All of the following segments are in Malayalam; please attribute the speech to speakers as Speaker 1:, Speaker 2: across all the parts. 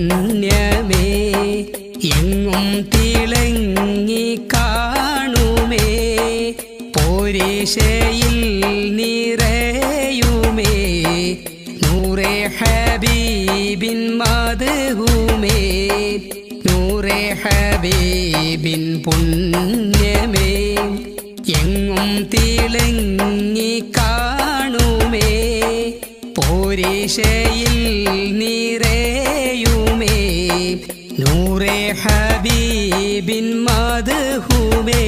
Speaker 1: പുണ്യമേ എങ്ങും തിളങ്ങി കാണുമേ പോരീശയിൽ നിറയുമേ നൂറേ ഹബീബിൻ മദ്ഹൂമേ നൂറേ ഹബീബിൻ പുണ്യമേ എങ്ങും തിളങ്ങി കാണുമേ പോരീശയിൽ നിറയുമേ നൂറേ ഹബീബിൻ മദ്ഹൂമേ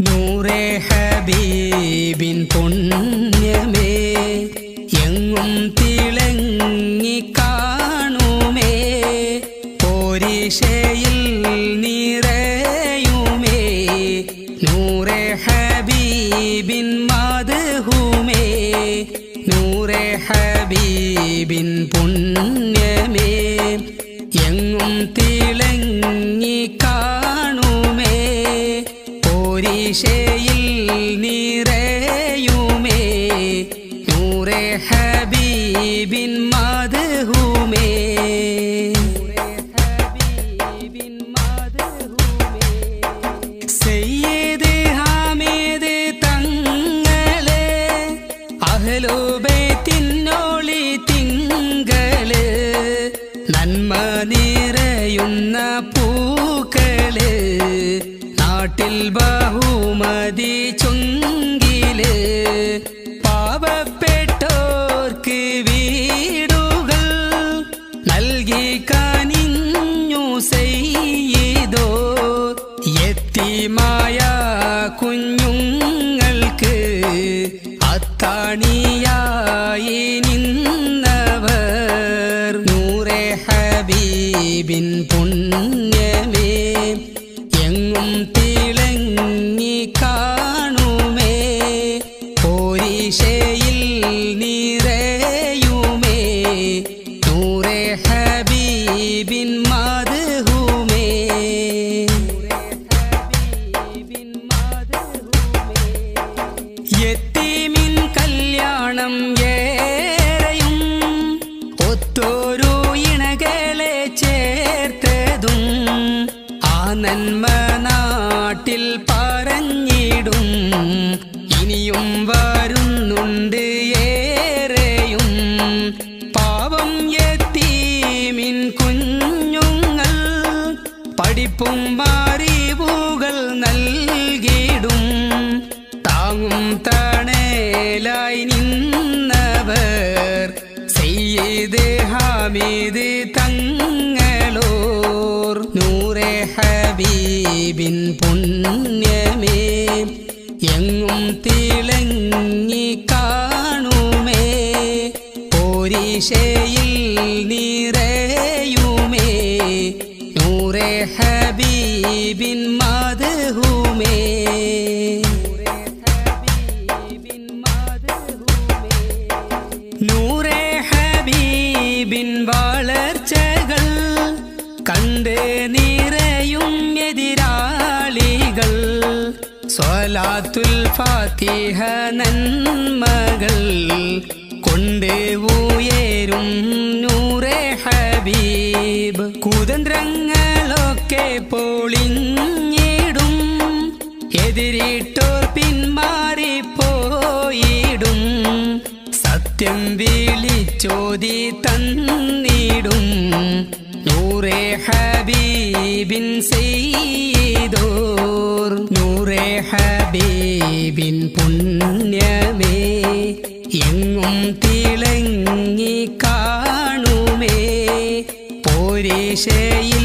Speaker 1: നൂറേ ഹബീബിൻ പുണ്യമേ എങ്ങും തിളങ്ങി കാണുമേ പോരീശയിൽ നിറയുമേ നൂറേ ഹബീബിൻ മദ്ഹൂമേ നൂറേ ഹബീബിൻ പുണ്യമേ എങ്ങും തിളങ്ങി കാണുമേ പോരീശയിൽ നിറയുമേ നൂറേ ഹബീബിൻ മദ്ഹൂമേ സയ്യിദ് ഹമീദ് തങ്ങളെ അഹ്ലുബൈത്തിനൊളി തിങ്കള് നന്മ നിറയുന്ന പൂക്കള് നാട്ടിൽ ബഹുമതി ചുങ്കില് പാവപ്പെട്ടോർക്ക് വീടുകൾ നൽകി കനിഞ്ഞു സയ്യിദോ യതീമായ കുഞ്ഞുങ്ങൾക്ക് അത്താണിയായി നിന്നവർ നൂറേ ഹബീബിൻ പുണ്യമേ എങ്ങും തിളങ്ങി കാണുമേ പോരീശയിൽ നിറയുമേ നൂറേ ഹബീബിൻ മദ്ഹൂമേ യതീമിൻ കല്യാണം ഏറെയും ഒത്തോരു ഇണകളെ ചേർത്തതും ആ നന്മ നാട്ടിൽ പറഞ്ഞിടും ഇനിയും വരുന്നുണ്ട് ഏറെയും പാവം യതീമിൻ കുഞ്ഞുങ്ങൾ പഠിപ്പും അറിവുകൾ നൽകിടും താങ്ങും തണലായി നിന്നവർ സയ്യിദ് ഹമീദ് തങ്ങളോർ നൂറേ ഹബീബിൻ പുണ്യമേ എങ്ങും തിളങ്ങി കാണുമേ പോരീശയിൽ നിറയുമേ നൂറേ ഹബീബിൻ മദ്ഹൂമേ നൂറേ ഹബീബിൻ വളർച്ചകൾ കണ്ട് നിറയും എതിരാളികൾ സ്വലാത്തുൽ ഫാത്തിഹ നന്മകൾ കൊണ്ട് ഉയരും നൂറേ ഹബീബ് കുതന്ത്രങ്ങളൊക്കെ പൊളിഞ്ഞിടും എതിരിട്ടോർ പിന്മാറിപ്പോയിടും സത്യം വിളിച്ചോതി തന്നിടും നൂറേ ഹബീബിൻ സയ്യിദോർ നൂറേ ഹബീബിൻ പുണ്യമേ എങ്ങും തിളങ്ങി കാണുമേ പോരീശയിൽ